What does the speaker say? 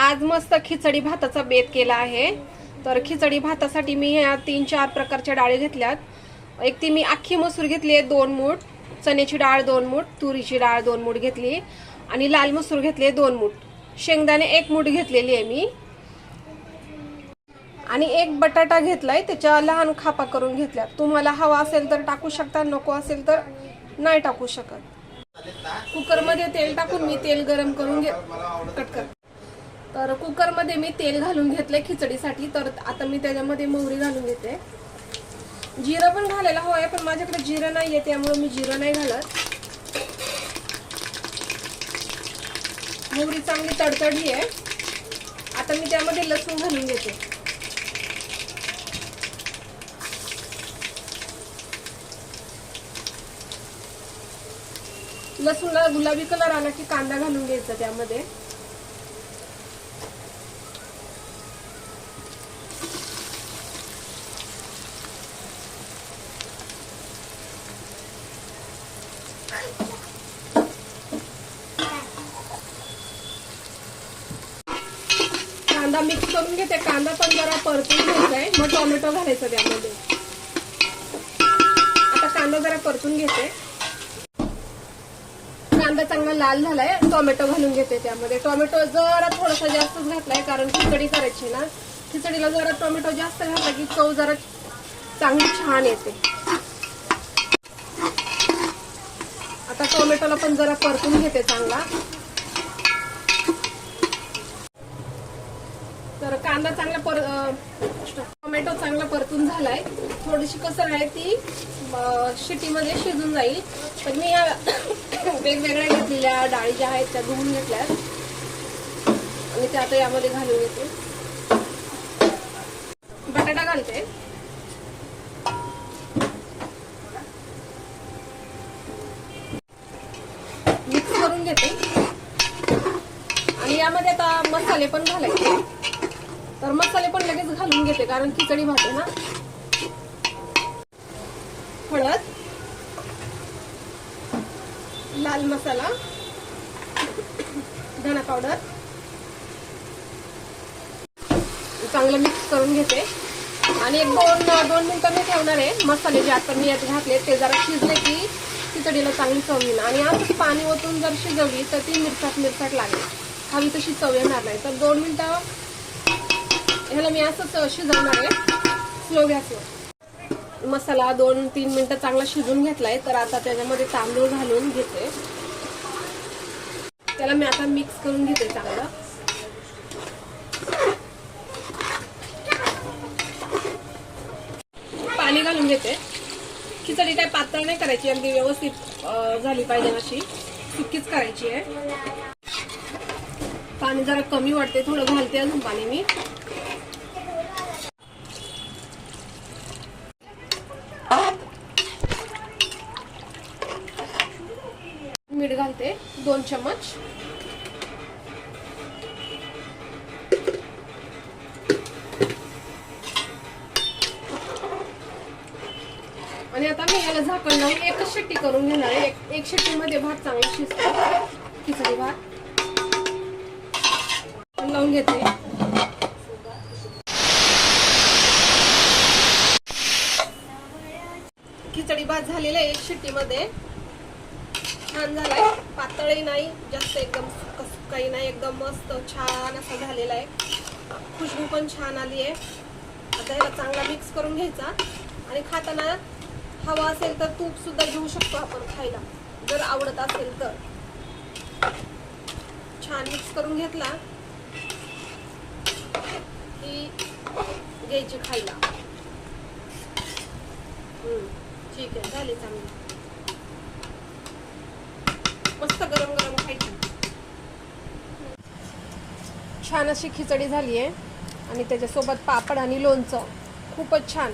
आज मस्त खिचडी भाताचा बेत केला आहे। तर खिचडी भातासाठी मी ह्या 3-4 प्रकारच्या डाळी घेतल्यात। एक ती मी अख्खी मसूर घेतली आहे 2 मूठ, चण्याची डाळ 2 मूठ, तुरीची डाळ 2 मूठ घेतली आणि लाल मसूर घेतले 2 मूठ, शेंगदाणे 1 मूठ घेतलेली आहे मी आणि एक बटाटा घेतलाय, त्याच्या लहान खापा करून घेतल्या। तुम्हाला हवा असेल तर टाकू शकता, नको असेल तर नाही टाकू शकत। कुकर मध्ये तेल टाकून मी तेल गरम करून कट कर। तर कुकर मध्ये मी तेल घालून घेतले खिचडीसाठी। तर आता मी त्याच्यामध्ये मोहरी घालून घेते। जिरं पण घालायला हवंय, पण माझ्याकडे जिरं नाहीये त्यामुळे मी जिरं नाही घालत। मोहरी चांगली तडतडली आहे। आता मी त्यामध्ये लसूण घालून घेते। लसूणला गुलाबी कलर आला की कांदा घालून घ्यायचा त्यामध्ये। कांदा मिक्स करून घेते। कांदा पण जरा परतून घ्यायचा आहे, मग टोमॅटो घालायचा त्यामध्ये। आता कांदा जरा परतून घेते। कांदा चांगला लाल झालाय, टोमॅटो घालून घेते त्यामध्ये। टोमॅटो जरा थोडासा जास्तच घातलाय, कारण खिचडी करायची ना। खिचडीला जरा टोमॅटो जास्त घातला की चव जरा चांगली छान येते। आता टोमॅटोला पण जरा परतून घेते चांगला। तर कांदा चांगला टोमॅटो चांगला परतून झालाय। थोडीशी कसर आहे ती शिटीमध्ये शिजून जाईल। पण मी या वेगवेगळ्या घेतलेल्या डाळी ज्या आहेत त्या धुवून घेतल्यात आणि त्या आता यामध्ये घालून घेते। बटाटा घालते। मिक्स करून घेते आणि यामध्ये आता मसाले पण घालायचे। तर मसाले पण लगेच घालून घेते, कारण खिचडी भात आहे ना। हळद, लाल मसाला, धना पावडर चांगलं मिक्स करून घेते आणि 1-2 मिनिटं मी ठेवणार आहे। मसाले जे आता मी यात घातले ते जरा शिजले की खिचडीला चांगली चव येईल। आणि असंच पाणी ओतून जर शिजवली तर ती मिरसाट लागेल, हवी तशी चव येणार नाही। तर 2 मिनिटं ह्याला मी असंच शिजवणार आहे स्लो गॅसवर। मसाला 2-3 मिनिटं चांगला शिजून घेतलाय। तर आता त्याच्यामध्ये तांदूळ घालून घेते। त्याला मी आता मिक्स करून घेते चांगलं। पाणी घालून घेते। खिचडी काय पातळ नाही करायची, अगदी व्यवस्थित झाली पाहिजे अशी सुकीच करायची आहे। पाणी जरा कमी वाटते, थोडं घालते अजून पाणी मी। मीठ घालते 2 चम्मच। आणि आता मी याला झाकण लावून एकच शिट्टी करून घेणार आहे। एक शिट्टीमध्ये भात चांगला शिजतो, खिचडी भात लावून घेते। खिचडी भात झालेला आहे 1 शिट्टीमध्ये, छान झालाय। पातळही नाही जास्त, एकदम काही नाही, एकदम मस्त छान असा झालेला आहे। खुशबू पण छान आली आहे। आता याला चांगला मिक्स करून घ्यायचा आणि खाताना हवा असेल तर तूप सुद्धा घेऊ शकतो आपण खायला, जर आवडत असेल तर। छान मिक्स करून घेतला की घ्यायची खायला। ठीक आहे, झाली चांगली मस्त गरम गरम खायची। छान अशी खिचडी झाली आहे आणि त्याच्यासोबत पापड आणि लोणचं खूपच छान।